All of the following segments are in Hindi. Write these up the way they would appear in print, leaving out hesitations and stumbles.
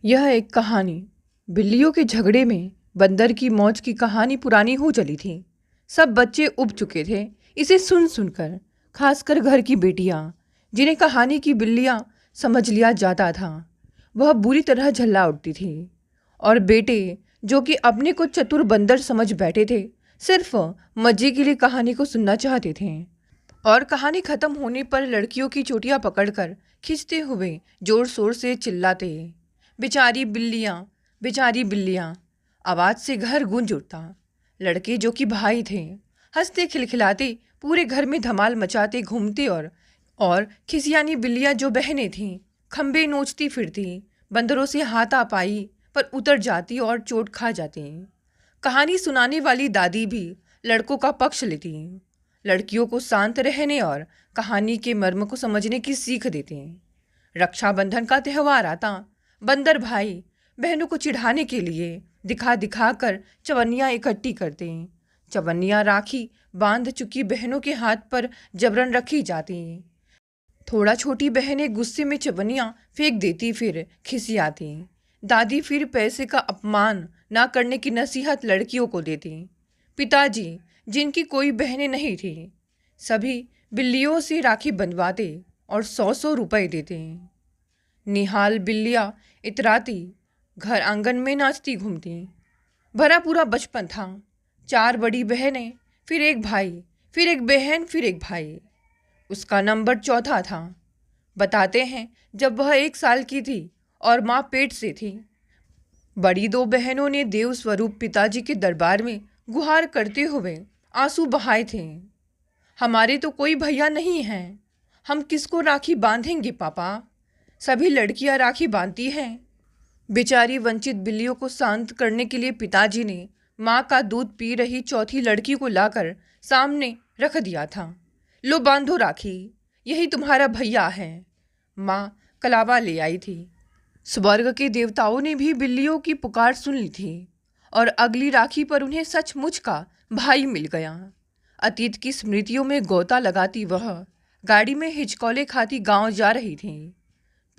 यह एक कहानी बिल्लियों के झगड़े में बंदर की मौज की कहानी पुरानी हो चली थी। सब बच्चे उब चुके थे इसे सुन सुनकर, खासकर घर की बेटियां जिन्हें कहानी की बिल्लियां समझ लिया जाता था, वह बुरी तरह झल्ला उठती थी। और बेटे जो कि अपने को चतुर बंदर समझ बैठे थे, सिर्फ मजे के लिए कहानी को सुनना चाहते थे। और कहानी खत्म होने पर लड़कियों की चोटियां पकड़कर खींचते हुए जोर शोर से चिल्लाते, बेचारी बिल्लियाँ, बेचारी बिल्लियाँ। आवाज़ से घर गूंज उठता। लड़के जो कि भाई थे, हंसते खिलखिलाते पूरे घर में धमाल मचाते घूमते। और खिसियानी बिल्लियाँ जो बहनें थीं, खंबे नोचती फिरती, बंदरों से हाथापाई पर उतर जाती और चोट खा जाती। कहानी सुनाने वाली दादी भी लड़कों का पक्ष लेती, लड़कियों को शांत रहने और कहानी के मर्म को समझने की सीख देते। रक्षाबंधन का त्यौहार आता, बंदर भाई बहनों को चिढ़ाने के लिए दिखा दिखा कर चवन्नियाँ इकट्ठी करते। चवन्नियाँ राखी बांध चुकी बहनों के हाथ पर जबरन रखी जाती। थोड़ा छोटी बहनें गुस्से में चवन्नियाँ फेंक देती, फिर खिसियाती। दादी फिर पैसे का अपमान ना करने की नसीहत लड़कियों को देती। पिताजी, जिनकी कोई बहनें नहीं थी, सभी बिल्लियों से राखी बंधवाते और 100-100 रुपए देते। निहाल बिल्लियाँ इतराती, घर आंगन में नाचती घूमती। भरा पूरा बचपन था। 4 बड़ी बहनें, फिर एक भाई, फिर एक बहन, फिर एक भाई। उसका नंबर चौथा था। बताते हैं जब वह 1 साल की थी और माँ पेट से थी, बड़ी 2 बहनों ने देव स्वरूप पिताजी के दरबार में गुहार करते हुए आंसू बहाए थे। हमारे तो कोई भैया नहीं हैं, हम किसको राखी बांधेंगे पापा। सभी लड़कियां राखी बांधती हैं। बेचारी वंचित बिल्लियों को शांत करने के लिए पिताजी ने माँ का दूध पी रही चौथी लड़की को लाकर सामने रख दिया था। लो बांधो राखी, यही तुम्हारा भैया है। माँ कलावा ले आई थी। स्वर्ग के देवताओं ने भी बिल्लियों की पुकार सुन ली थी और अगली राखी पर उन्हें सचमुच का भाई मिल गया। अतीत की स्मृतियों में गोता लगाती वह गाड़ी में हिचकोले खाती गांव जा रही थी।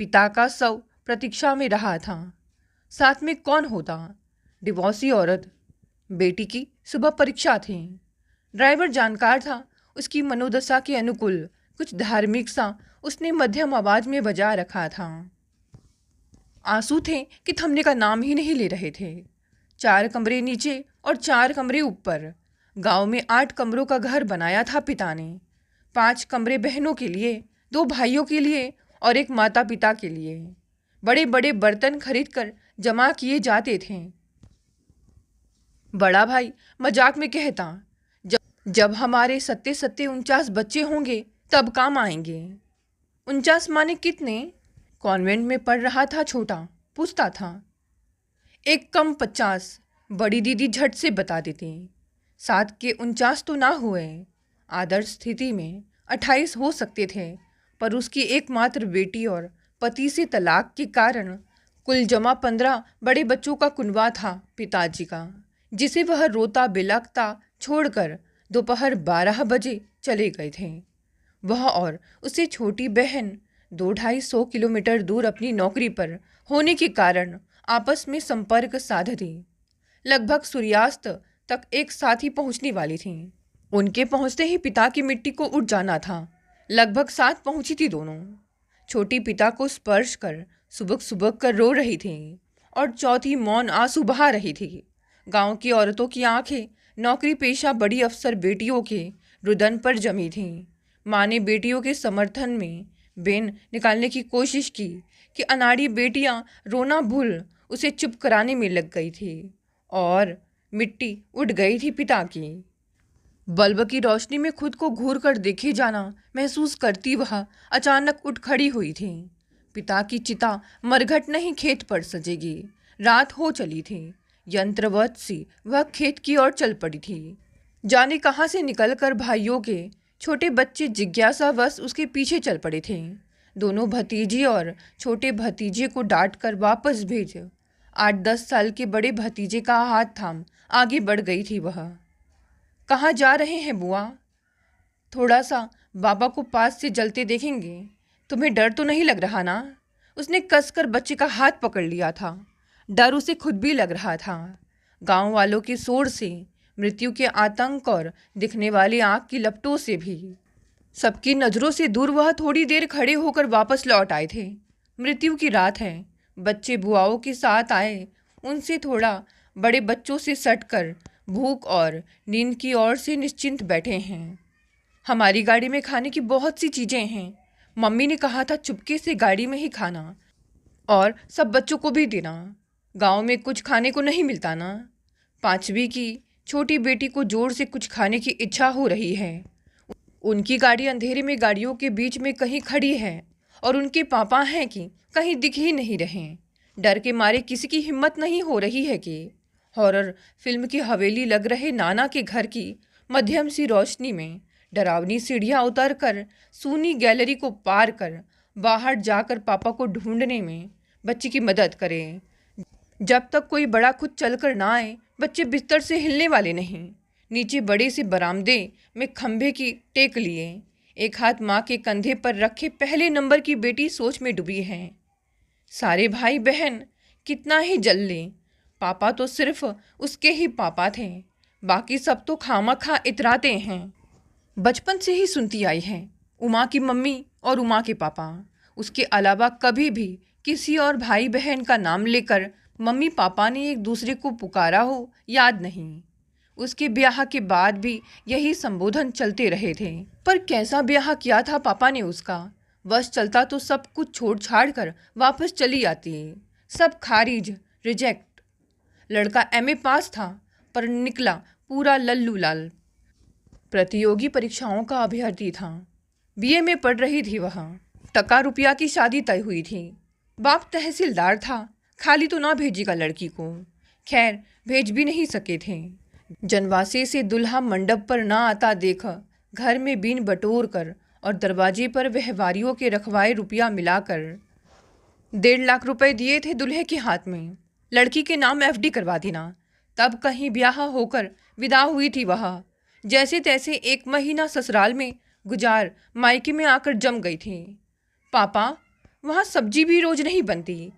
पिता का शव प्रतीक्षा में रहा था। साथ में कौन होता? डिवोर्सी औरत। बेटी की सुबह परीक्षा थी। ड्राइवर जानकार था। उसकी मनोदशा के अनुकूल कुछ धार्मिक सा उसने मध्यम आवाज में बजा रखा था। आंसू थे कि थमने का नाम ही नहीं ले रहे थे। 4 कमरे नीचे और 4 कमरे ऊपर। गांव में 8 कमरों का घर बनाया था पिता ने। 5 कमरे बहनों के लिए, 2 भाइयों के लिए और एक माता पिता के लिए। बड़े बड़े बर्तन खरीदकर जमा किए जाते थे। बड़ा भाई मजाक में कहता, जब जब हमारे 49 बच्चे होंगे तब काम आएंगे। 49 माने कितने? कॉन्वेंट में पढ़ रहा था छोटा, पूछता था। 1 कम 50, बड़ी दीदी झट से बता देती। 7 के 49 तो ना हुए। आदर्श स्थिति में 28 हो सकते थे, पर उसकी एकमात्र बेटी और पति से तलाक के कारण कुल जमा 15 बड़े बच्चों का कुनबा था पिताजी का, जिसे वह रोता बिलखता छोड़कर दोपहर 12 बजे चले गए थे। वह और उससे छोटी बहन 200-250 किलोमीटर दूर अपनी नौकरी पर होने के कारण आपस में संपर्क साधती। लगभग सूर्यास्त तक एक साथ ही पहुंचने वाली थीं। उनके पहुंचते ही पिता की मिट्टी को उठ जाना था। लगभग साथ पहुंची थी दोनों। छोटी पिता को स्पर्श कर सुबक सुबक कर रो रही थी और चौथी मौन आंसू बहा रही थी। गांव की औरतों की आंखें नौकरी पेशा बड़ी अफसर बेटियों के रुदन पर जमी थीं। माँ ने बेटियों के समर्थन में बेन निकालने की कोशिश की कि अनाड़ी बेटियां रोना भूल उसे चुप कराने में लग गई थी और मिट्टी उड़ गई थी पिता की। बल्ब की रोशनी में खुद को घूर कर देखे जाना महसूस करती वह अचानक उठ खड़ी हुई थी। पिता की चिता मरघट नहीं खेत पर सजेगी। रात हो चली थी। यंत्रवत सी वह खेत की ओर चल पड़ी थी। जाने कहाँ से निकलकर भाइयों के छोटे बच्चे जिज्ञासावश उसके पीछे चल पड़े थे। दोनों भतीजी और छोटे भतीजे को डांट कर वापस भेज 8-10 साल के बड़े भतीजे का हाथ थाम आगे बढ़ गई थी वह। कहाँ जा रहे हैं बुआ? थोड़ा सा बाबा को पास से जलते देखेंगे। तुम्हें डर तो नहीं लग रहा ना? उसने कसकर बच्चे का हाथ पकड़ लिया था। डर उसे खुद भी लग रहा था। गांव वालों के शोर से, मृत्यु के आतंक और दिखने वाली आग की लपटों से भी सबकी नज़रों से दूर वह थोड़ी देर खड़े होकर वापस लौट आए थे। मृत्यु की रात है। बच्चे बुआओं के साथ आए, उनसे थोड़ा बड़े बच्चों से सटकर भूख और नींद की ओर से निश्चिंत बैठे हैं। हमारी गाड़ी में खाने की बहुत सी चीज़ें हैं। मम्मी ने कहा था चुपके से गाड़ी में ही खाना और सब बच्चों को भी देना। गांव में कुछ खाने को नहीं मिलता ना। 5वीं की छोटी बेटी को जोर से कुछ खाने की इच्छा हो रही है। उनकी गाड़ी अंधेरे में गाड़ियों के बीच में कहीं खड़ी है और उनके पापा हैं कि कहीं दिख ही नहीं रहे। डर के मारे किसी की हिम्मत नहीं हो रही है कि हॉरर फिल्म की हवेली लग रहे नाना के घर की मध्यम सी रोशनी में डरावनी सीढ़ियाँ उतर कर सूनी गैलरी को पार कर बाहर जाकर पापा को ढूंढने में बच्चे की मदद करें। जब तक कोई बड़ा खुद चलकर ना आए, बच्चे बिस्तर से हिलने वाले नहीं। नीचे बड़े से बरामदे में खंभे की टेक लिए, एक हाथ माँ के कंधे पर रखे पहले नंबर की बेटी सोच में डूबी है। सारे भाई बहन कितना ही जल लें, पापा तो सिर्फ उसके ही पापा थे, बाकी सब तो खामखा इतराते हैं। बचपन से ही सुनती आई है उमा की मम्मी और उमा के पापा। उसके अलावा कभी भी किसी और भाई बहन का नाम लेकर मम्मी पापा ने एक दूसरे को पुकारा हो याद नहीं। उसके ब्याह के बाद भी यही संबोधन चलते रहे थे। पर कैसा ब्याह किया था पापा ने उसका। बस चलता तो सब कुछ छोड़ छाड़ कर वापस चली आती। सब खारिज, रिजेक्ट। लड़का एमए पास था पर निकला पूरा लल्लू लाल। प्रतियोगी परीक्षाओं का अभ्यर्थी था। बीए में पढ़ रही थी वह। टका रुपया की शादी तय हुई थी। बाप तहसीलदार था, खाली तो ना भेजेगा लड़की को। खैर भेज भी नहीं सके थे। जनवासे से दुल्हा मंडप पर ना आता देख घर में बीन बटोर कर और दरवाजे पर व्यवहारियों के रखवाए रुपया मिलाकर 1.5 लाख रुपए दिए थे दूल्हे के हाथ में। लड़की के नाम एफडी करवा देना। तब कहीं ब्याह होकर विदा हुई थी वह। जैसे तैसे 1 महीना ससुराल में गुजार मायके में आकर जम गई थी। पापा, वहाँ सब्जी भी रोज नहीं बनती,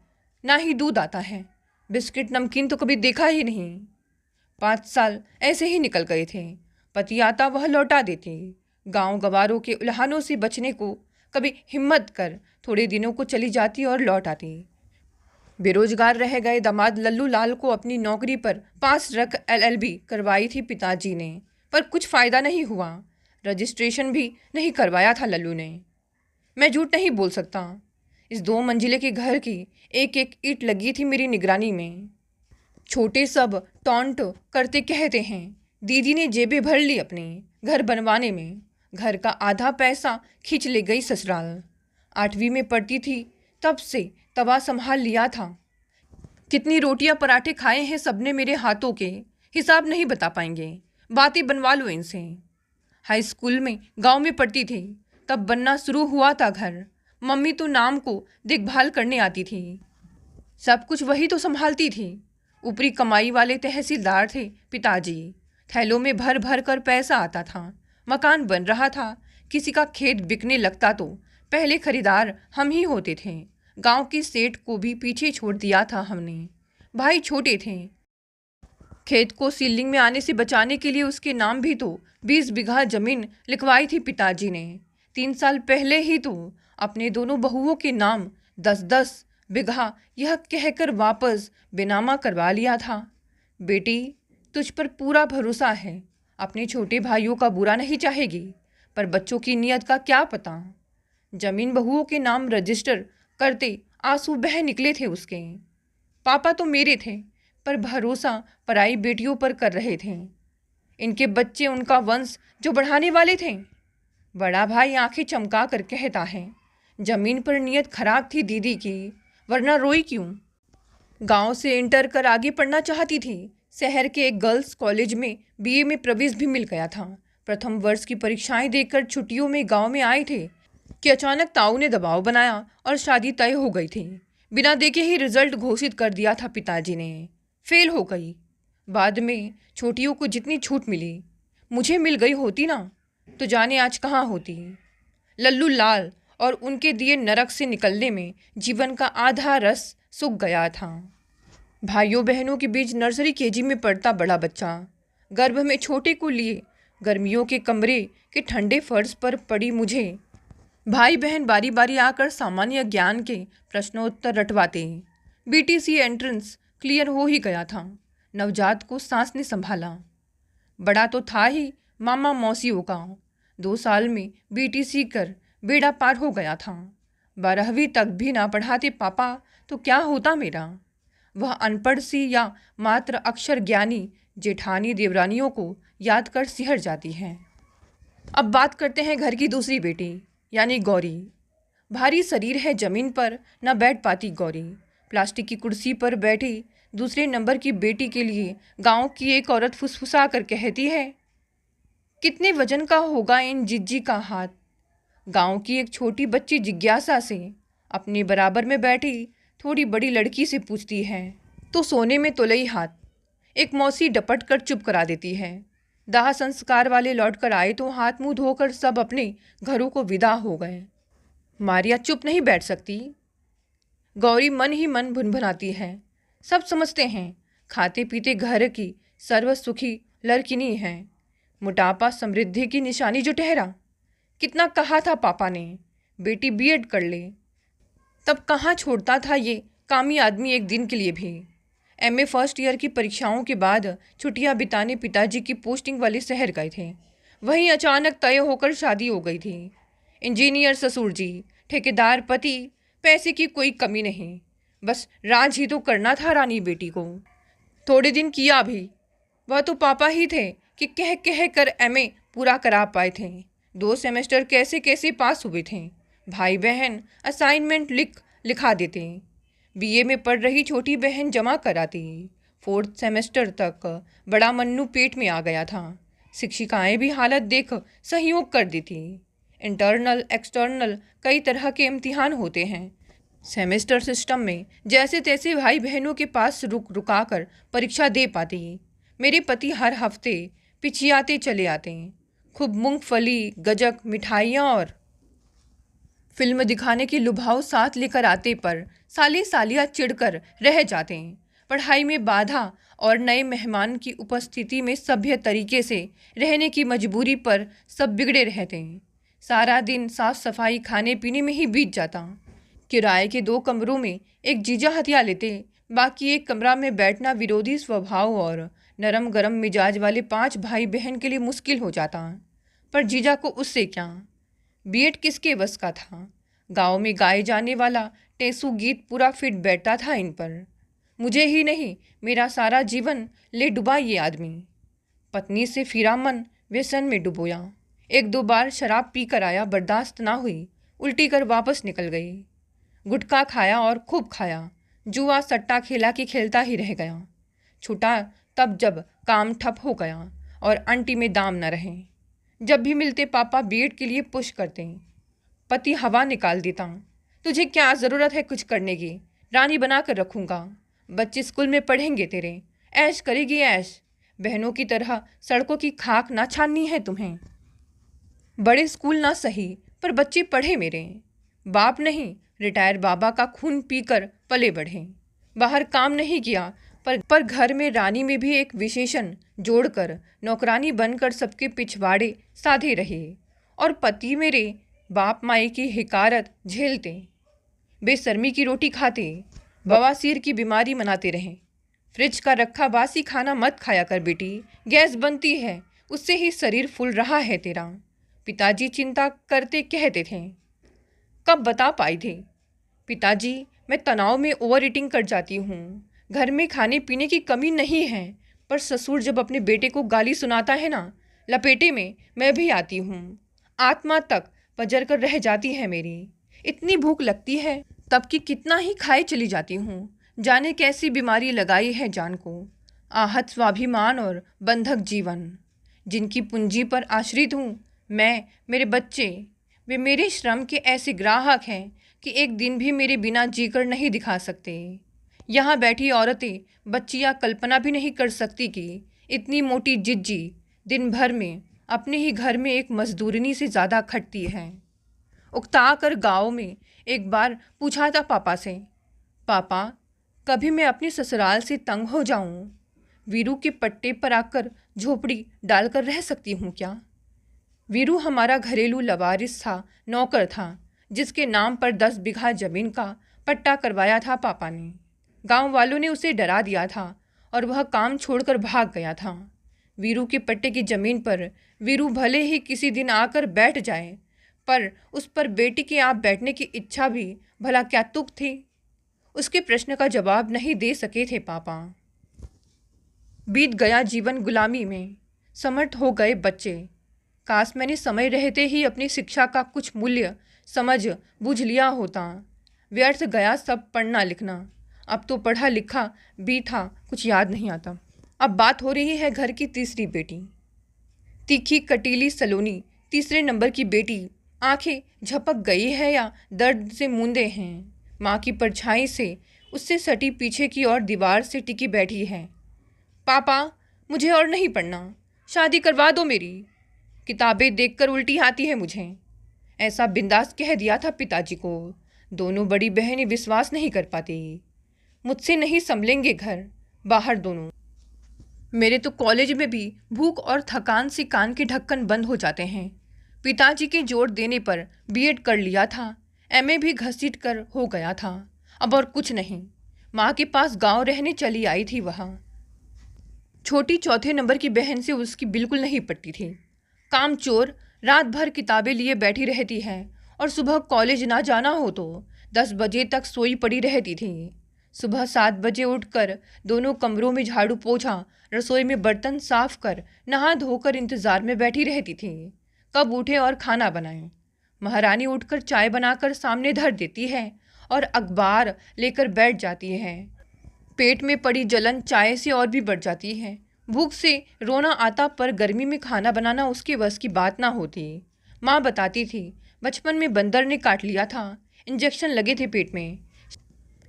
ना ही दूध आता है। बिस्किट नमकीन तो कभी देखा ही नहीं। 5 साल ऐसे ही निकल गए थे। पति आता वह लौटा देती। गांव गवारों के उल्हानों से बचने को कभी हिम्मत कर थोड़े दिनों को चली जाती और लौट आती। बेरोजगार रह गए दामाद लल्लू लाल को अपनी नौकरी पर पास रख एलएलबी करवाई थी पिताजी ने, पर कुछ फ़ायदा नहीं हुआ। रजिस्ट्रेशन भी नहीं करवाया था लल्लू ने। मैं झूठ नहीं बोल सकता। इस 2 मंजिले के घर की एक एक ईंट लगी थी मेरी निगरानी में। छोटे सब टॉन्ट करते कहते हैं दीदी ने जेबें भर ली अपने घर बनवाने में। घर का आधा पैसा खींच ले गई ससुराल। 8वीं में पढ़ती थी तब से तवा संभाल लिया था। कितनी रोटियां पराठे खाए हैं सबने मेरे हाथों के, हिसाब नहीं बता पाएंगे। बातें बनवा लो इनसे। हाई स्कूल में गांव में पढ़ती थी तब बनना शुरू हुआ था घर। मम्मी तो नाम को देखभाल करने आती थी। सब कुछ वही तो संभालती थी। ऊपरी कमाई वाले तहसीलदार थे पिताजी। थैलों में भर भर कर पैसा आता था। मकान बन रहा था। किसी का खेत बिकने लगता तो पहले खरीदार हम ही होते थे। गांव के सेठ को भी पीछे छोड़ दिया था हमने। भाई छोटे थे। खेत को सीलिंग में आने से बचाने के लिए उसके नाम भी तो 20 बीघा जमीन लिखवाई थी पिताजी ने। 3 साल पहले ही तो अपने दोनों बहुओं के नाम 10-10 बीघा यह कहकर वापस बेनामा करवा लिया था। बेटी, तुझ पर पूरा भरोसा है। अपने छोटे भाइयों का बुरा नहीं चाहेगी, पर बच्चों की नीयत का क्या पता। जमीन बहुओं के नाम रजिस्टर करते आंसू बह निकले थे उसके। पापा तो मेरे थे, पर भरोसा पराई बेटियों पर कर रहे थे। इनके बच्चे उनका वंश जो बढ़ाने वाले थे। बड़ा भाई आंखें चमका कर कहता है, जमीन पर नीयत खराब थी दीदी की, वरना रोई क्यों। गांव से इंटर कर आगे पढ़ना चाहती थी। शहर के एक गर्ल्स कॉलेज में बीए में प्रवेश भी मिल गया था। प्रथम वर्ष की परीक्षाएं देकर छुट्टियों में गांव में आए थे कि अचानक ताऊ ने दबाव बनाया और शादी तय हो गई थी। बिना देखे ही रिजल्ट घोषित कर दिया था पिताजी ने। फेल हो गई। बाद में छोटियों को जितनी छूट मिली, मुझे मिल गई होती ना तो जाने आज कहाँ होती। लल्लू लाल और उनके दिए नरक से निकलने में जीवन का आधा रस सूख गया था। भाइयों बहनों के बीच नर्सरी केजी में पढ़ता बड़ा बच्चा, गर्भ में छोटे को लिए गर्मियों के कमरे के ठंडे फर्श पर पड़ी मुझे भाई बहन बारी बारी आकर सामान्य ज्ञान के प्रश्नोत्तर रटवाते। बीटीसी एंट्रेंस क्लियर हो ही गया था। नवजात को सांस ने संभाला। बड़ा तो था ही मामा मौसियों का। 2 साल में बीटीसी कर बेड़ा पार हो गया था। 12वीं तक भी ना पढ़ाते पापा तो क्या होता मेरा। वह अनपढ़ सी या मात्र अक्षर ज्ञानी जेठानी देवरानियों को याद कर सिहर जाती है। अब बात करते हैं घर की दूसरी बेटी यानी गौरी। भारी शरीर है, जमीन पर न बैठ पाती गौरी। प्लास्टिक की कुर्सी पर बैठी दूसरे नंबर की बेटी के लिए गांव की एक औरत फुसफुसा कर कहती है, कितने वजन का होगा इन जिज्जी का हाथ। गांव की एक छोटी बच्ची जिज्ञासा से अपने बराबर में बैठी थोड़ी बड़ी लड़की से पूछती है, तो सोने में तोलई हाथ। एक मौसी डपट कर चुप करा देती है। दाह संस्कार वाले लौट कर आए तो हाथ मुंह धोकर सब अपने घरों को विदा हो गए। मारिया चुप नहीं बैठ सकती। गौरी मन ही मन भुनभुनाती है। सब समझते हैं खाते पीते घर की सर्व सुखी लड़किनी है। मोटापा समृद्धि की निशानी जो ठहरा। कितना कहा था पापा ने बेटी बीएड कर ले, तब कहाँ छोड़ता था ये कामी आदमी एक दिन के लिए भी। एमए फर्स्ट ईयर की परीक्षाओं के बाद छुट्टियां बिताने पिताजी की पोस्टिंग वाले शहर गए थे। वहीं अचानक तय होकर शादी हो गई थी। इंजीनियर ससुर जी, ठेकेदार पति, पैसे की कोई कमी नहीं। बस राज ही तो करना था रानी बेटी को। थोड़े दिन किया भी। वह तो पापा ही थे कि कह कह कर एमए पूरा करा पाए थे। 2 सेमेस्टर कैसे कैसे पास हुए थे। भाई बहन असाइनमेंट लिखा देते। बीए में पढ़ रही छोटी बहन जमा कराती। 4th सेमेस्टर तक बड़ा मन्नू पेट में आ गया था। शिक्षिकाएं भी हालत देख सहयोग कर देती। इंटरनल एक्सटर्नल कई तरह के इम्तिहान होते हैं। सेमेस्टर सिस्टम में जैसे तैसे भाई बहनों के पास रुका कर परीक्षा दे पाती। मेरे पति हर हफ्ते पिछियाते चले आते। खूब मूंगफली, गजक, मिठाइयाँ और फिल्म दिखाने की लुभाव साथ लेकर आते, पर साले सालिया चिढ़कर रह जाते। पढ़ाई में बाधा और नए मेहमान की उपस्थिति में सभ्य तरीके से रहने की मजबूरी पर सब बिगड़े रहते। सारा दिन साफ सफाई खाने पीने में ही बीत जाता। किराए के 2 कमरों में एक जीजा हथिया लेते, बाकी एक कमरा में बैठना विरोधी स्वभाव और नरम गरम मिजाज वाले 5 भाई बहन के लिए मुश्किल हो जाता। पर जीजा को उससे क्या। बीएड किसके बस का था। गांव में गाए जाने वाला टेसू गीत पूरा फिट बैठता था इन पर। मुझे ही नहीं, मेरा सारा जीवन ले डुबा ये आदमी। पत्नी से फिरा मन व्यसन में डुबोया। 1-2 बार शराब पी कर आया, बर्दाश्त ना हुई, उल्टी कर वापस निकल गई। गुटखा खाया और खूब खाया। जुआ सट्टा खेला कि खेलता ही रह गया। छूटा तब जब काम ठप हो गया और आंटी में दाम न रहे। जब भी मिलते पापा बीएड के लिए पुश करते। पति हवा निकाल देता। तुझे क्या ज़रूरत है कुछ करने की, रानी बना कर रखूँगा। बच्चे स्कूल में पढ़ेंगे तेरे, ऐश करेगी ऐश। बहनों की तरह सड़कों की खाक ना छाननी है तुम्हें। बड़े स्कूल ना सही पर बच्चे पढ़े मेरे। बाप नहीं, रिटायर बाबा का खून पीकर पले बढ़े। बाहर काम नहीं किया पर घर में रानी में भी एक विशेषण जोड़कर नौकरानी बनकर सबके पिछवाड़े साधे रहे। और पति मेरे बाप माई की हिकारत झेलते, बेशर्मी की रोटी खाते, बवासीर की बीमारी मनाते रहें। फ्रिज का रखा बासी खाना मत खाया कर बेटी, गैस बनती है, उससे ही शरीर फूल रहा है तेरा। पिताजी चिंता करते कहते थे। कब बता पाई थे पिताजी, मैं तनाव में ओवर ईटिंग कर जाती हूँ। घर में खाने पीने की कमी नहीं है, पर ससुर जब अपने बेटे को गाली सुनाता है ना, लपेटे में मैं भी आती हूँ। आत्मा तक पजर कर रह जाती है मेरी। इतनी भूख लगती है तब कि कितना ही खाए चली जाती हूँ। जाने कैसी बीमारी लगाई है जान को। आहत स्वाभिमान और बंधक जीवन, जिनकी पूंजी पर आश्रित हूँ मैं, मेरे बच्चे, वे मेरे श्रम के ऐसे ग्राहक हैं कि एक दिन भी मेरे बिना जीकर नहीं दिखा सकते। यहाँ बैठी औरतें बच्चियाँ कल्पना भी नहीं कर सकती कि इतनी मोटी जिज्जी दिन भर में अपने ही घर में एक मजदूरनी से ज़्यादा खटती है। उकता कर गाँव में एक बार पूछा था पापा से, पापा कभी मैं अपनी ससुराल से तंग हो जाऊं, वीरू के पट्टे पर आकर झोपड़ी डालकर रह सकती हूँ क्या? वीरू हमारा घरेलू लवारिस था, नौकर था, जिसके नाम पर 10 बीघा जमीन का पट्टा करवाया था पापा ने। गांव वालों ने उसे डरा दिया था और वह काम छोड़कर भाग गया था। वीरू के पट्टे की जमीन पर वीरू भले ही किसी दिन आकर बैठ जाए, पर उस पर बेटी के आप बैठने की इच्छा भी भला क्या तुक थी? उसके प्रश्न का जवाब नहीं दे सके थे पापा। बीत गया जीवन गुलामी में, समर्थ हो गए बच्चे। काश मैंने समय रहते ही अपनी शिक्षा का कुछ मूल्य समझ बूझ लिया होता। व्यर्थ गया सब पढ़ना लिखना। अब तो पढ़ा लिखा भी था, कुछ याद नहीं आता। अब बात हो रही है घर की तीसरी बेटी। तीखी कटीली सलोनी, तीसरे नंबर की बेटी, आंखें झपक गई है या दर्द से मूंदे हैं। माँ की परछाई से उससे सटी पीछे की ओर दीवार से टिकी बैठी है। पापा मुझे और नहीं पढ़ना, शादी करवा दो मेरी, किताबें देखकर उल्टी आती है मुझे, ऐसा बिंदास कह दिया था पिताजी को। दोनों बड़ी बहनें विश्वास नहीं कर पाती। मुझसे नहीं संभलेंगे घर बाहर दोनों। मेरे तो कॉलेज में भी भूख और थकान से कान के ढक्कन बंद हो जाते हैं। पिताजी के जोर देने पर बीएड कर लिया था, एमए भी घसीट कर हो गया था। अब और कुछ नहीं। माँ के पास गांव रहने चली आई थी वह। छोटी चौथे नंबर की बहन से उसकी बिल्कुल नहीं पटती थी। कामचोर, रात भर किताबें लिए बैठी रहती है और सुबह कॉलेज ना जाना हो तो 10 बजे तक सोई पड़ी रहती थी। सुबह 7 बजे उठकर दोनों कमरों में झाड़ू पोछा, रसोई में बर्तन साफ कर, नहा धोकर इंतजार में बैठी रहती थी कब उठे और खाना बनाए। महारानी उठकर चाय बनाकर सामने धर देती है और अखबार लेकर बैठ जाती है। पेट में पड़ी जलन चाय से और भी बढ़ जाती है। भूख से रोना आता, पर गर्मी में खाना बनाना उसके बस की बात ना होती। माँ बताती थी बचपन में बंदर ने काट लिया था, इंजेक्शन लगे थे पेट में,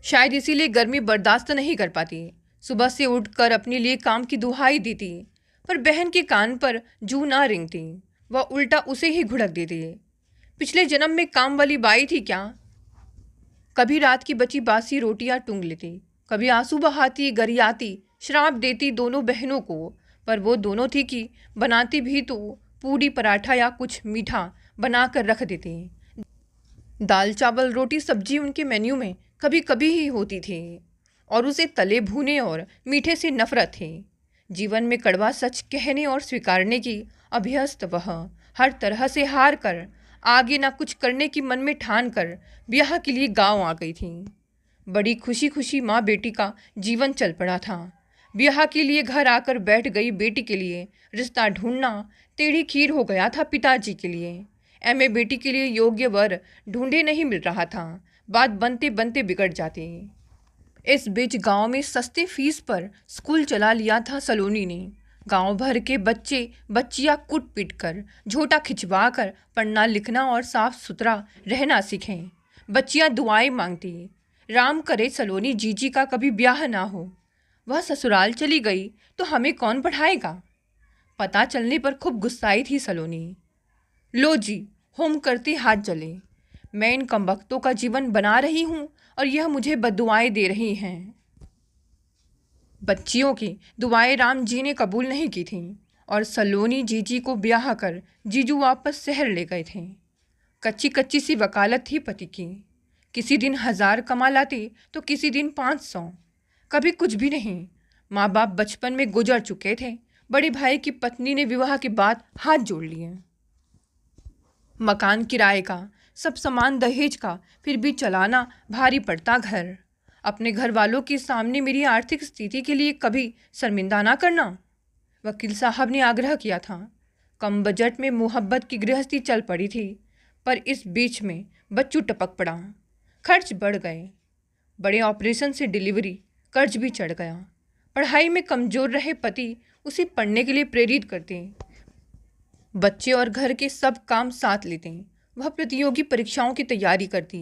शायद इसीलिए गर्मी बर्दाश्त नहीं कर पाती। सुबह से उठकर अपने लिए काम की दुहाई देती, पर बहन के कान पर जू ना रेंगती, वह उल्टा उसे ही घुड़क देती। पिछले जन्म में काम वाली बाई थी क्या? कभी रात की बची बासी रोटियां टूंग लेती, कभी आंसू बहाती, गरियाती, श्राप देती दोनों बहनों को। पर वो दोनों थी कि बनाती भी तो पूरी पराठा या कुछ मीठा बनाकर रख देती। दाल चावल रोटी सब्जी उनके मेन्यू में कभी कभी ही होती थी और उसे तले भुने और मीठे से नफरत थी। जीवन में कड़वा सच कहने और स्वीकारने की अभ्यस्त वह हर तरह से हार कर आगे ना कुछ करने की मन में ठान कर ब्याह के लिए गांव आ गई थी। बड़ी खुशी खुशी माँ बेटी का जीवन चल पड़ा था। ब्याह के लिए घर आकर बैठ गई बेटी के लिए रिश्ता ढूंढना टेढ़ी खीर हो गया था पिताजी के लिए। एमए बेटी के लिए योग्य वर ढूंढे नहीं मिल रहा था, बात बनते बनते बिगड़ जाती। इस बीच गांव में सस्ते फीस पर स्कूल चला लिया था सलोनी ने। गांव भर के बच्चे बच्चियां कूट पीट कर, झोटा खिंचवा कर पढ़ना लिखना और साफ सुथरा रहना सीखें। बच्चियां दुआएं मांगती, राम करे सलोनी जीजी का कभी ब्याह ना हो, वह ससुराल चली गई तो हमें कौन पढ़ाएगा। पता चलने पर खूब गुस्साई थी सलोनी। लो जी, होम करते हाथ जले, मैं इन कमबख्तों का जीवन बना रही हूँ और यह मुझे बद्दुआएं दे रही हैं। बच्चियों की दुआएं राम जी ने कबूल नहीं की थीं और सलोनी जीजी को ब्याह कर जीजू वापस शहर ले गए थे। कच्ची कच्ची सी वकालत थी पति की, किसी दिन 1000 कमा लाते तो किसी दिन 500, कभी कुछ भी नहीं। माँ बाप बचपन में गुजर चुके थे। बड़े भाई की पत्नी ने विवाह के बाद हाथ जोड़ लिए। मकान किराए का, सब सामान दहेज का, फिर भी चलाना भारी पड़ता घर। अपने घर वालों के सामने मेरी आर्थिक स्थिति के लिए कभी शर्मिंदा ना करना, वकील साहब ने आग्रह किया था। कम बजट में मोहब्बत की गृहस्थी चल पड़ी थी, पर इस बीच में बच्चू टपक पड़ा, खर्च बढ़ गए। बड़े ऑपरेशन से डिलीवरी, कर्ज भी चढ़ गया। पढ़ाई में कमज़ोर रहे पति उसे पढ़ने के लिए प्रेरित करते, बच्चे और घर के सब काम साथ लेते। वह प्रतियोगी परीक्षाओं की तैयारी करती।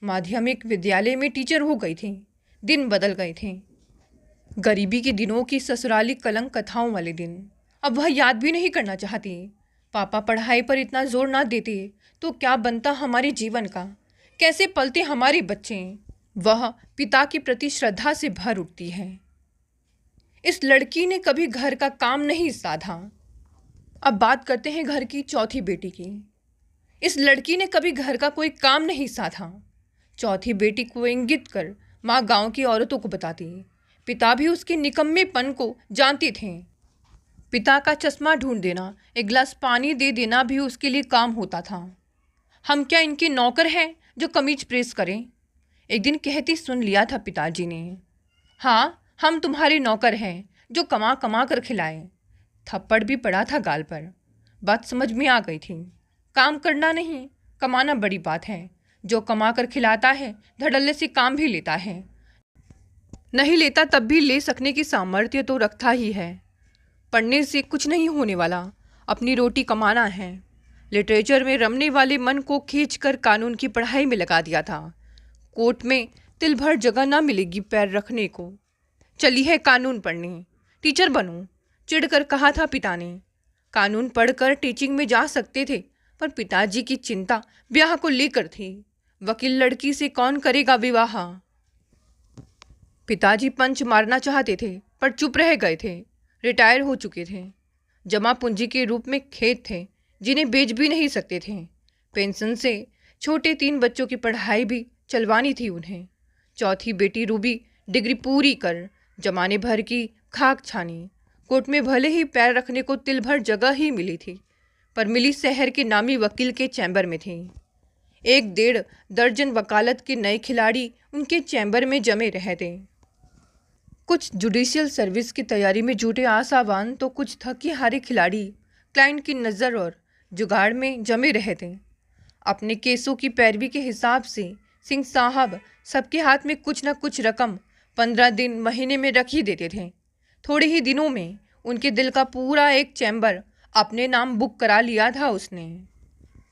माध्यमिक विद्यालय में टीचर हो गई थी। दिन बदल गए थे। गरीबी के दिनों की ससुराली कलंक कथाओं वाले दिन अब वह याद भी नहीं करना चाहती। पापा पढ़ाई पर इतना जोर ना देते तो क्या बनता हमारे जीवन का, कैसे पलते हमारे बच्चे। वह पिता के प्रति श्रद्धा से भर उठती है। इस लड़की ने कभी घर का काम नहीं साधा। अब बात करते हैं घर की चौथी बेटी की। इस लड़की ने कभी घर का कोई काम नहीं साधा। चौथी बेटी को इंगित कर माँ गांव की औरतों को बताती। पिता भी उसके निकम्मेपन को जानते थे। पिता का चश्मा ढूंढ देना, एक गिलास पानी दे देना भी उसके लिए काम होता था। हम क्या इनके नौकर हैं जो कमीज प्रेस करें? एक दिन कहती सुन लिया था पिताजी ने। हाँ, हम तुम्हारे नौकर हैं जो कमा कमा कर खिलाएं। थप्पड़ भी पड़ा था गाल पर। बात समझ में आ गई थी। काम करना नहीं, कमाना बड़ी बात है। जो कमा कर खिलाता है धड़ल्ले से काम भी लेता है। नहीं लेता तब भी ले सकने की सामर्थ्य तो रखता ही है। पढ़ने से कुछ नहीं होने वाला, अपनी रोटी कमाना है। लिटरेचर में रमने वाले मन को खींचकर कानून की पढ़ाई में लगा दिया था। कोर्ट में तिल भर जगह ना मिलेगी पैर रखने को। चली है कानून पढ़ने, टीचर बनूं, चिढ़कर कहा था पिता ने। कानून पढ़कर टीचिंग में जा सकते थे, पर पिताजी की चिंता ब्याह को लेकर थी। वकील लड़की से कौन करेगा विवाह? पिताजी पंच मारना चाहते थे पर चुप रह गए थे। रिटायर हो चुके थे। जमा पूंजी के रूप में खेत थे जिन्हें बेच भी नहीं सकते थे। पेंशन से छोटे 3 बच्चों की पढ़ाई भी चलवानी थी उन्हें। चौथी बेटी रूबी डिग्री पूरी कर जमाने भर की खाक छानी। कोर्ट में भले ही पैर रखने को तिल भर जगह ही मिली थी, पर मिली शहर के नामी वकील के चैम्बर में थी। 1-1.5 दर्जन वकालत के नए खिलाड़ी उनके चैम्बर में जमे रहते। कुछ जुडिशियल सर्विस की तैयारी में जुटे आशावान तो कुछ थके हारे खिलाड़ी क्लाइंट की नज़र और जुगाड़ में जमे रहते। अपने केसों की पैरवी के हिसाब से सिंह साहब सबके हाथ में कुछ न कुछ रकम 15 दिन महीने में रख ही देते थे। थोड़े ही दिनों में उनके दिल का पूरा एक चैम्बर अपने नाम बुक करा लिया था उसने।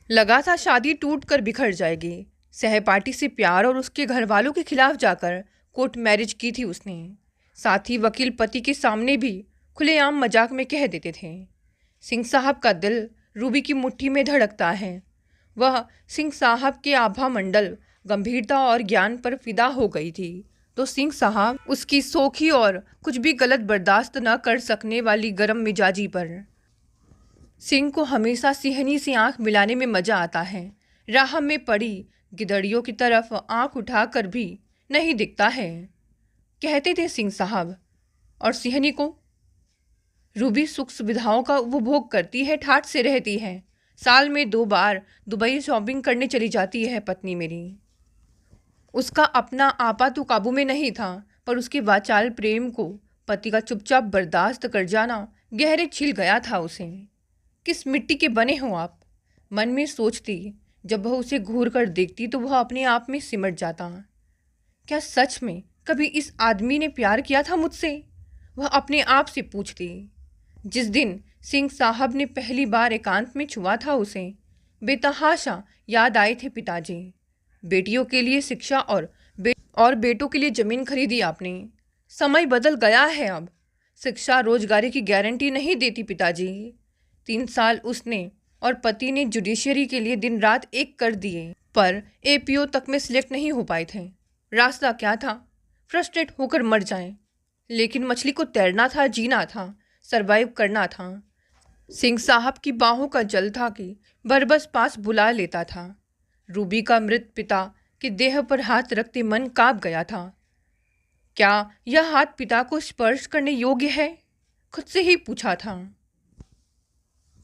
लगा था शादी टूट कर बिखर जाएगी। सहपाठी से प्यार और उसके घर वालों के खिलाफ जाकर कोर्ट मैरिज की थी उसने। साथ ही वकील पति के सामने भी खुलेआम मजाक में कह देते थे। सिंह साहब का दिल रूबी की मुट्ठी में धड़कता है। वह सिंह साहब के आभा मंडल, गंभीरता और ज्ञान पर फिदा हो गई थी, तो सिंह साहब उसकी सोखी और कुछ भी गलत बर्दाश्त न कर सकने वाली गर्म मिजाजी पर। सिंह को हमेशा सिहनी से आंख मिलाने में मजा आता है। राह में पड़ी गिदड़ियों की तरफ आंख उठाकर भी नहीं दिखता है, कहते थे सिंह साहब। और सिहनी को रूबी सुख सुविधाओं का उपभोग करती है, ठाठ से रहती है। साल में 2 बार दुबई शॉपिंग करने चली जाती है पत्नी मेरी। उसका अपना आपा तो काबू में नहीं था, पर उसके वाचाल प्रेम को पति का चुपचाप बर्दाश्त कर जाना गहरे छिल गया था उसे। किस मिट्टी के बने हो आप? मन में सोचती। जब वह उसे घूर कर देखती तो वह अपने आप में सिमट जाता। क्या सच में कभी इस आदमी ने प्यार किया था मुझसे? वह अपने आप से पूछती। जिस दिन सिंह साहब ने पहली बार एकांत में छुआ था उसे, बेतहाशा याद आए थे पिताजी। बेटियों के लिए शिक्षा और बेटों के लिए ज़मीन खरीदी आपने। समय बदल गया है अब। शिक्षा रोजगारी की गारंटी नहीं देती पिताजी। 3 साल उसने और पति ने जुडिशरी के लिए दिन रात एक कर दिए, पर एपीओ तक में सिलेक्ट नहीं हो पाए थे। रास्ता क्या था? फ्रस्ट्रेट होकर मर जाएं। लेकिन मछली को तैरना था, जीना था, सरवाइव करना था। सिंह साहब की बाहों का जल था कि बरबस पास बुला लेता था। रूबी का मृत पिता के देह पर हाथ रखते मन कांप गया था। क्या यह हाथ पिता को स्पर्श करने योग्य है? खुद से ही पूछा था।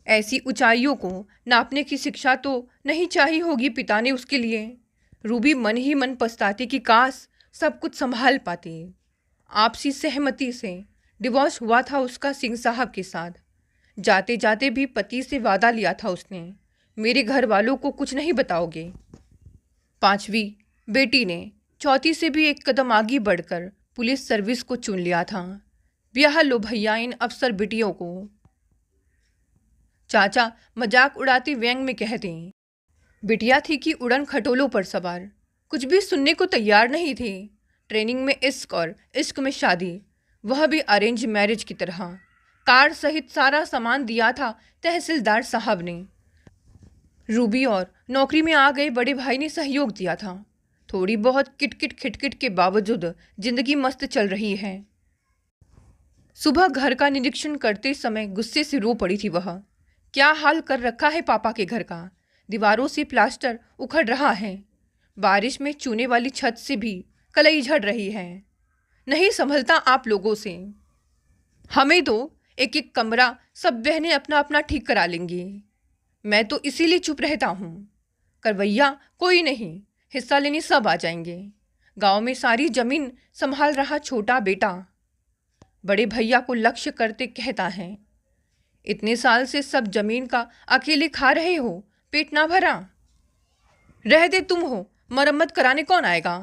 ऐसी ऊंचाइयों को नापने की शिक्षा तो नहीं चाहिए होगी पिता ने उसके लिए। रूबी मन ही मन पछताती कि काश सब कुछ संभाल पाती। आपसी सहमति से डिवोर्स हुआ था उसका सिंह साहब के साथ। जाते जाते भी पति से वादा लिया था उसने, मेरे घर वालों को कुछ नहीं बताओगे। 5वीं बेटी ने चौथी से भी एक कदम आगे बढ़कर पुलिस सर्विस को चुन लिया था। ब्याह लो भैया इन अफसर बेटियों को, चाचा मजाक उड़ाते व्यंग में कहते। बिटिया थी कि उड़न खटोलों पर सवार, कुछ भी सुनने को तैयार नहीं थी। ट्रेनिंग में इश्क और इश्क में शादी, वह भी अरेंज मैरिज की तरह। कार सहित सारा सामान दिया था तहसीलदार साहब ने। रूबी और नौकरी में आ गए बड़े भाई ने सहयोग दिया था। थोड़ी बहुत किटकिट खिटकिट के बावजूद जिंदगी मस्त चल रही है। सुबह घर का निरीक्षण करते समय गुस्से से रो पड़ी थी वह। क्या हाल कर रखा है पापा के घर का। दीवारों से प्लास्टर उखड़ रहा है। बारिश में चूने वाली छत से भी कलई झड़ रही है। नहीं संभलता आप लोगों से। हमें तो एक एक कमरा सब बहनें अपना अपना ठीक करा लेंगी। मैं तो इसीलिए चुप रहता हूँ। करवैया कोई नहीं, हिस्सा लेने सब आ जाएंगे। गांव में सारी जमीन संभाल रहा छोटा बेटा बड़े भैया को लक्ष्य करते कहता है, इतने साल से सब जमीन का अकेले खा रहे हो, पेट ना भरा। रह दे तुम हो, मरम्मत कराने कौन आएगा।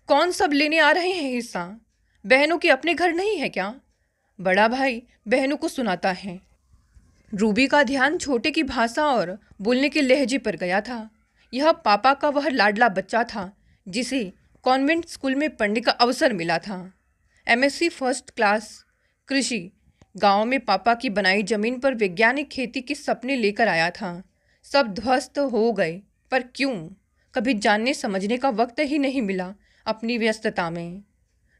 कौन सब लेने आ रहे हैं हिस्सा। बहनों के अपने घर नहीं है क्या। बड़ा भाई बहनों को सुनाता है। रूबी का ध्यान छोटे की भाषा और बोलने के लहजे पर गया था। यह पापा का वह लाडला बच्चा था जिसे कॉन्वेंट स्कूल में पढ़ने का अवसर मिला था। एमएससी फर्स्ट क्लास कृषि। गांव में पापा की बनाई जमीन पर वैज्ञानिक खेती के सपने लेकर आया था। सब ध्वस्त हो गए, पर क्यों। कभी जानने समझने का वक्त ही नहीं मिला अपनी व्यस्तता में।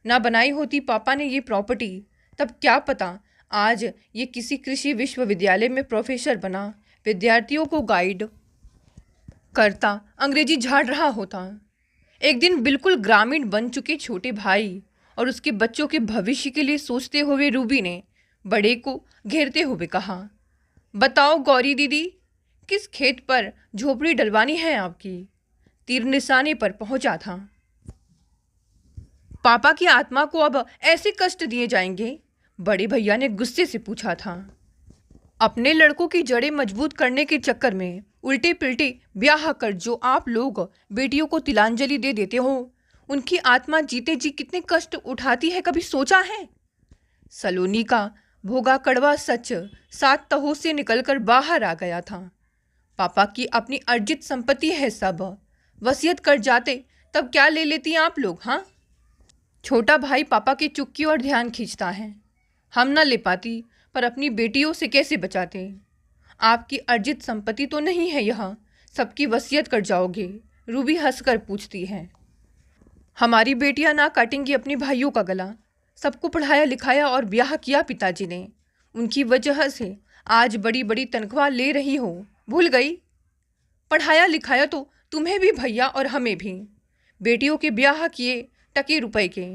ना बनाई होती पापा ने ये प्रॉपर्टी, तब क्या पता आज ये किसी कृषि विश्वविद्यालय में प्रोफेसर बना, विद्यार्थियों को गाइड करता, अंग्रेजी झाड़ रहा होता। एक दिन बिल्कुल ग्रामीण बन चुके छोटे भाई और उसके बच्चों के भविष्य के लिए सोचते हुए रूबी ने बड़े को घेरते हुए कहा, बताओ गौरी दीदी, किस खेत पर झोपड़ी डलवानी है आपकी। तीर निशाने पर पहुंचा था। पापा की आत्मा को अब ऐसे कष्ट दिए जाएंगे, बड़े भैया ने गुस्से से पूछा था। अपने लड़कों की जड़ें मजबूत करने के चक्कर में उल्टे पिल्टे ब्याह कर जो आप लोग बेटियों को तिलांजलि दे देते हो, उनकी आत्मा जीते जी कितने कष्ट उठाती है, कभी सोचा है। सलोनी का भोगा कड़वा सच 7 तहों से निकलकर बाहर आ गया था। पापा की अपनी अर्जित संपत्ति है सब। वसीयत कर जाते तब क्या ले लेती आप लोग। हाँ, छोटा भाई पापा की चुक्की और ध्यान खींचता है। हम ना ले पाती, पर अपनी बेटियों से कैसे बचाते। आपकी अर्जित संपत्ति तो नहीं है यह, सबकी वसीयत कर जाओगे। रूबी हंसकर पूछती है। हमारी बेटियां ना काटेंगी अपने भाइयों का गला। सबको पढ़ाया लिखाया और ब्याह किया पिताजी ने। उनकी वजह से आज बड़ी बड़ी तनख्वाह ले रही हो, भूल गई। पढ़ाया लिखाया तो तुम्हें भी भैया और हमें भी। बेटियों के ब्याह किए टके रुपए के,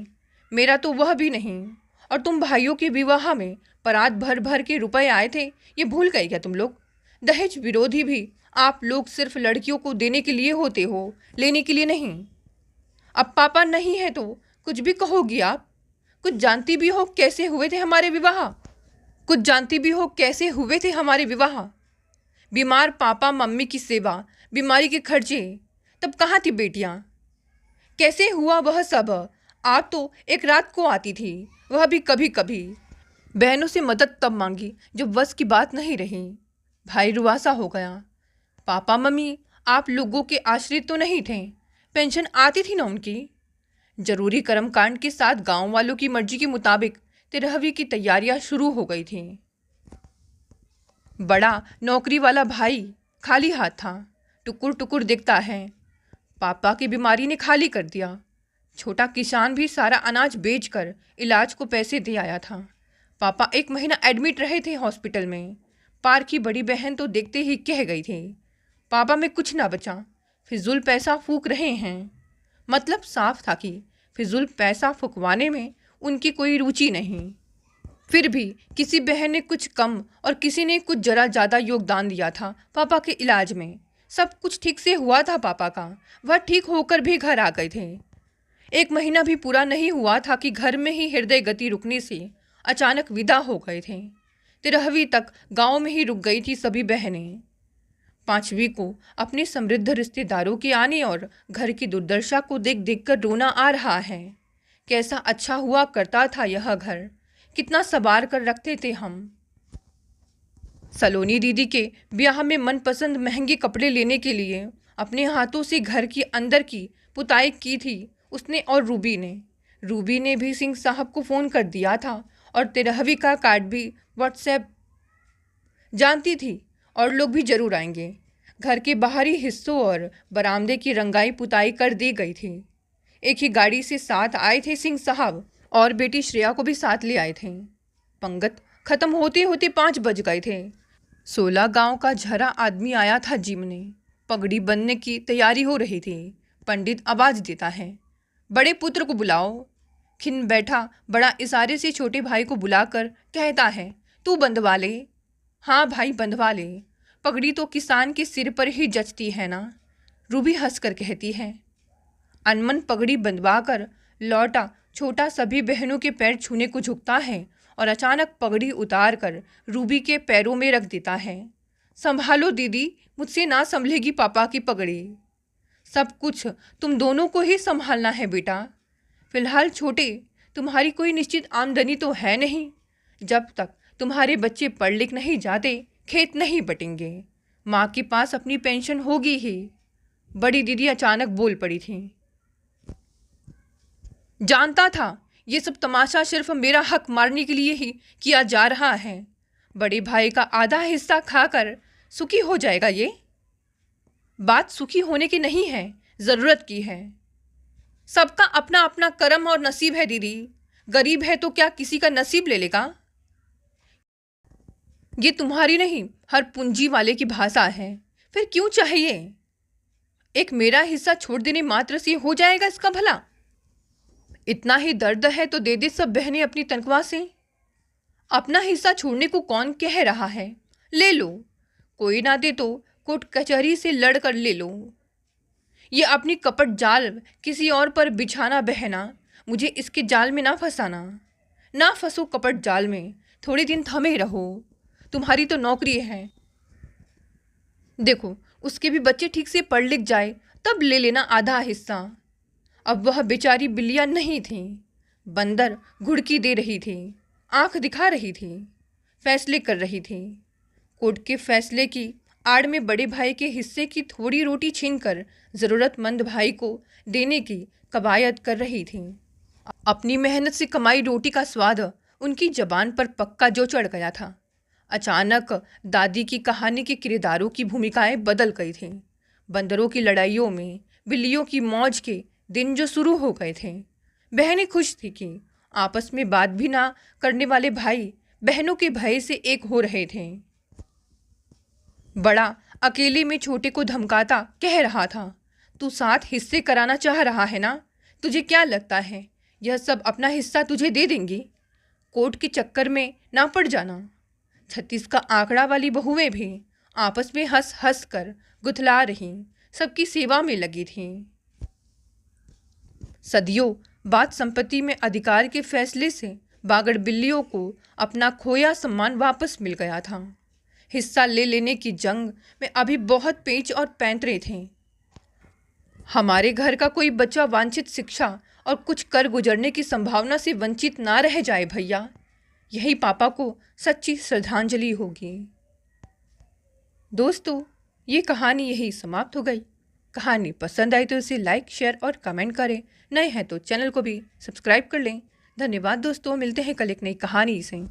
मेरा तो वह भी नहीं। और तुम भाइयों के विवाह में परात भर भर के रुपए आए थे, ये भूल गए क्या तुम लोग। दहेज विरोधी भी आप लोग सिर्फ लड़कियों को देने के लिए होते हो, लेने के लिए नहीं। अब पापा नहीं है तो कुछ भी कहोगी आप। कुछ जानती भी हो कैसे हुए थे हमारे विवाह। कुछ जानती भी हो कैसे हुए थे हमारे विवाह। बीमार पापा मम्मी की सेवा, बीमारी के खर्चे, तब कहाँ थी बेटियाँ। कैसे हुआ वह सब। आप तो एक रात को आती थी, वह भी कभी कभी। बहनों से मदद तब मांगी जब बस की बात नहीं रही। भाई रुआसा हो गया। पापा मम्मी आप लोगों के आश्रित तो नहीं थे, पेंशन आती थी ना उनकी। जरूरी कर्मकांड के साथ गांव वालों की मर्जी के मुताबिक 13वीं की तैयारियां शुरू हो गई थी। बड़ा नौकरी वाला भाई खाली हाथ था, टुकुर टुकुर दिखता है। पापा की बीमारी ने खाली कर दिया। छोटा किसान भी सारा अनाज बेचकर इलाज को पैसे दे आया था। पापा 1 महीना एडमिट रहे थे हॉस्पिटल में। पार की बड़ी बहन तो देखते ही कह गई थी, पापा में कुछ ना बचा, फिजूल पैसा फूक रहे हैं। मतलब साफ था कि फिजूल पैसा फुकवाने में उनकी कोई रुचि नहीं। फिर भी किसी बहन ने कुछ कम और किसी ने कुछ जरा ज़्यादा योगदान दिया था पापा के इलाज में। सब कुछ ठीक से हुआ था पापा का। वह ठीक होकर भी घर आ गए थे। 1 महीना भी पूरा नहीं हुआ था कि घर में ही हृदय गति रुकने से अचानक विदा हो गए थे। 13वीं तक गांव में ही रुक गई थी सभी बहनें। 5वीं को अपने समृद्ध रिश्तेदारों के आने और घर की दुर्दशा को देख देख कर रोना आ रहा है। कैसा अच्छा हुआ करता था यह घर, कितना संवार कर रखते थे हम। सलोनी दीदी के ब्याह में मनपसंद महंगे कपड़े लेने के लिए अपने हाथों से घर की अंदर की पुताई की थी उसने और रूबी ने। रूबी ने भी सिंह साहब को फ़ोन कर दिया था और 13वीं का कार्ड भी व्हाट्सएप जानती थी और लोग भी जरूर आएंगे। घर के बाहरी हिस्सों और बरामदे की रंगाई पुताई कर दी गई थी। एक ही गाड़ी से साथ आए थे सिंह साहब और बेटी श्रेया को भी साथ ले आए थे। पंगत खत्म होते होते 5 बज गए थे। 16 गांव का झरा आदमी आया था जिम ने। पगड़ी बनने की तैयारी हो रही थी। पंडित आवाज देता है, बड़े पुत्र को बुलाओ। खिन बैठा बड़ा इशारे से छोटे भाई को बुलाकर कहता है, तू बंधवा ले। हाँ भाई बंधवा ले, पगड़ी तो किसान के सिर पर ही जचती है ना। रूबी हंसकर कहती है। अनमन पगड़ी बंधवा कर लौटा छोटा सभी बहनों के पैर छूने को झुकता है और अचानक पगड़ी उतार कर रूबी के पैरों में रख देता है। संभालो दीदी, मुझसे ना संभलेगी पापा की पगड़ी। सब कुछ तुम दोनों को ही संभालना है बेटा। फिलहाल छोटे, तुम्हारी कोई निश्चित आमदनी तो है नहीं। जब तक तुम्हारे बच्चे पढ़ लिख नहीं जाते खेत नहीं बटेंगे। माँ के पास अपनी पेंशन होगी ही। बड़ी दीदी अचानक बोल पड़ी थी। जानता था ये सब तमाशा सिर्फ मेरा हक मारने के लिए ही किया जा रहा है। बड़े भाई का आधा हिस्सा खाकर सुखी हो जाएगा ये। बात सुखी होने की नहीं है, ज़रूरत की है। सबका अपना अपना कर्म और नसीब है दीदी। गरीब है तो क्या किसी का नसीब ले लेगा? ये तुम्हारी नहीं, हर पूंजी वाले की भाषा है। फिर क्यों चाहिए? एक मेरा हिस्सा छोड़ देने मात्र से हो जाएगा इसका भला? इतना ही दर्द है तो दे दे सब बहनें अपनी तनख्वाह से। अपना हिस्सा छोड़ने को कौन कह रहा है? ले लो, कोई ना दे तो कोर्ट कचहरी से लड़ कर ले लो। ये अपनी कपट जाल किसी और पर बिछाना बहना, मुझे इसके जाल में ना फंसाना। ना फंसो कपट जाल में, थोड़े दिन थमे रहो। तुम्हारी तो नौकरी है। देखो उसके भी बच्चे ठीक से पढ़ लिख जाए तब ले लेना आधा हिस्सा। अब वह बेचारी बिल्लियाँ नहीं थी। बंदर घुड़की दे रही थी, आंख दिखा रही थी, फैसले कर रही थी। कोर्ट के फैसले की आड़ में बड़े भाई के हिस्से की थोड़ी रोटी छीनकर ज़रूरतमंद भाई को देने की कवायद कर रही थी। अपनी मेहनत से कमाई रोटी का स्वाद उनकी जबान पर पक्का जो चढ़ गया था। अचानक दादी की कहानी के किरदारों की भूमिकाएं बदल गई थीं। बंदरों की लड़ाइयों में बिल्लियों की मौज के दिन जो शुरू हो गए थे। बहनें खुश थी कि आपस में बात भी ना करने वाले भाई बहनों के भय से एक हो रहे थे। बड़ा अकेले में छोटे को धमकाता कह रहा था, तू साथ हिस्से कराना चाह रहा है ना? तुझे क्या लगता है यह सब अपना हिस्सा तुझे दे देंगी? कोर्ट के चक्कर में ना पड़ जाना। 36 का आंकड़ा वाली बहुएं भी आपस में हंस हंस कर गुथला रहीं, सबकी सेवा में लगी थीं। सदियों बाद संपत्ति में अधिकार के फैसले से बागड़ बिल्लियों को अपना खोया सम्मान वापस मिल गया था। हिस्सा ले लेने की जंग में अभी बहुत पेंच और पैंतरे थे। हमारे घर का कोई बच्चा वांछित शिक्षा और कुछ कर गुजरने की संभावना से वंचित ना रह जाए भैया, यही पापा को सच्ची श्रद्धांजलि होगी। दोस्तों, ये कहानी यही समाप्त हो गई। कहानी पसंद आई तो इसे लाइक, शेयर और कमेंट करें। नए हैं तो चैनल को भी सब्सक्राइब कर लें। धन्यवाद दोस्तों, मिलते हैं कल एक नई कहानी से।